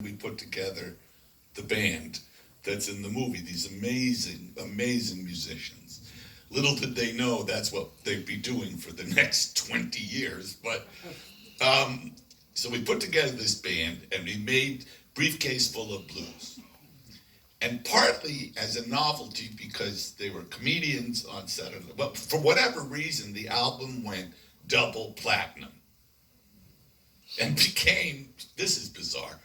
We put together the band that's in the movie, these amazing, amazing musicians. Little did they know that's what they'd be doing for the next 20 years. But so we put together this band and we made Briefcase Full of Blues. And partly as a novelty because they were comedians on Saturday, but for whatever reason, the album went double platinum and became, this is bizarre,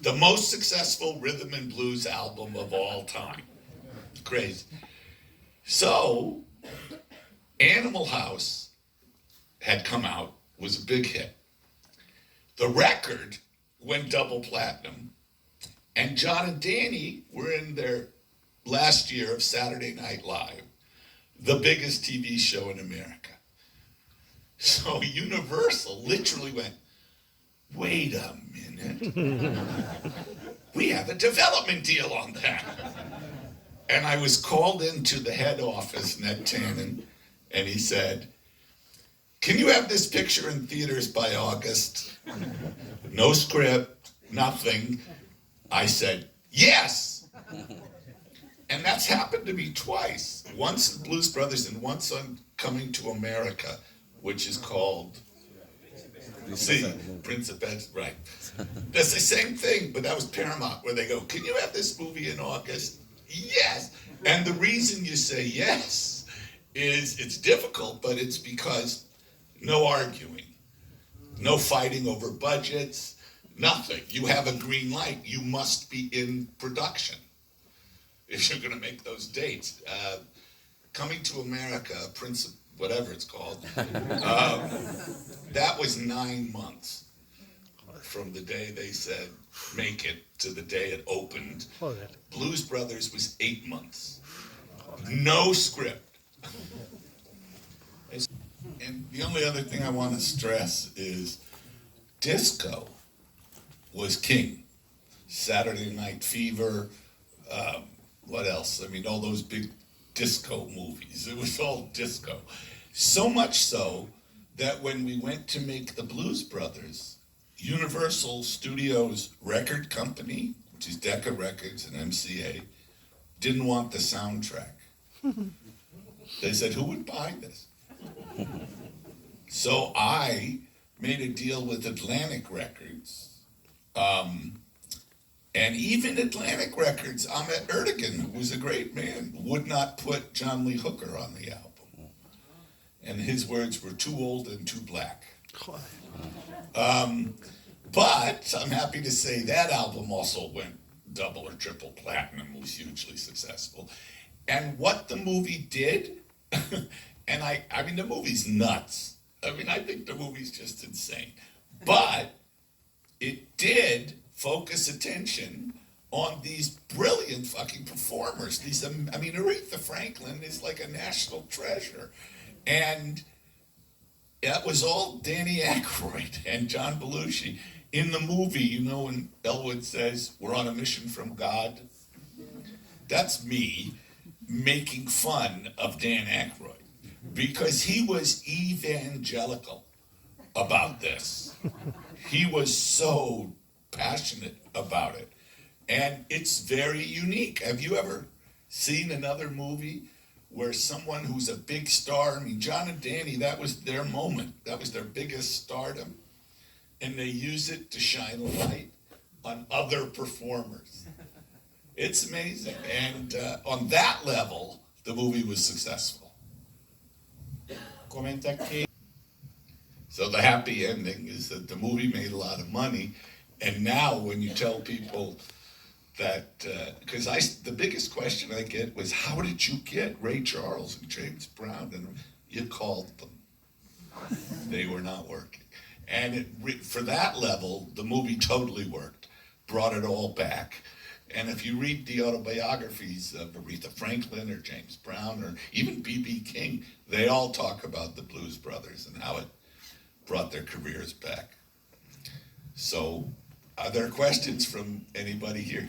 the most successful rhythm and blues album of all time. Crazy. So, Animal House had come out, was a big hit. The record went double platinum, and John and Danny were in their last year of Saturday Night Live, the biggest TV show in America. So Universal literally went, wait a minute, we have a development deal on that. And I was called into the head office, Ned Tannen, and he said, can you have this picture in theaters by August? No script, nothing. I said, yes. And that's happened to me twice. Once in Blues Brothers and once on Coming to America, which is called Prince of Bed, right. That's the same thing, but that was Paramount, where they go, can you have this movie in August? Yes. And the reason you say yes is it's difficult, but it's because no arguing, no fighting over budgets, nothing. You have a green light. You must be in production if you're going to make those dates. Coming to America, Prince of whatever it's called, that was 9 months from the day they said make it to the day it opened. Blues Brothers was 8 months. No script. And the only other thing I want to stress is disco was king. Saturday Night Fever, what else? I mean, all those big disco movies. It was all disco. So much so that when we went to make the Blues Brothers, Universal Studios record company, which is Decca Records and MCA, didn't want the soundtrack. They said, who would buy this? So I made a deal with Atlantic Records. And even Atlantic Records, Ahmet Ertegun, who was a great man, would not put John Lee Hooker on the album. And his words were too old and too black. But I'm happy to say that album also went double or triple platinum, was hugely successful. And what the movie did, and I mean, the movie's nuts. I mean, I think the movie's just insane. But it did focus attention on these brilliant fucking performers. I mean, Aretha Franklin is like a national treasure. And that was all Danny Aykroyd and John Belushi. In the movie, you know, when Elwood says, we're on a mission from God, that's me making fun of Dan Aykroyd because he was evangelical about this. He was so passionate about it. And it's very unique. Have you ever seen another movie where someone who's a big star, I mean, John and Danny, that was their moment. That was their biggest stardom. And they use it to shine a light on other performers. It's amazing. And on that level, the movie was successful. So the happy ending is that the movie made a lot of money. And now when you tell people that, because the biggest question I get was, how did you get Ray Charles and James Brown? And you called them. They were not working. And for that level, the movie totally worked, brought it all back. And if you read the autobiographies of Aretha Franklin or James Brown or even B.B. King, they all talk about the Blues Brothers and how it brought their careers back. So, are there questions from anybody here?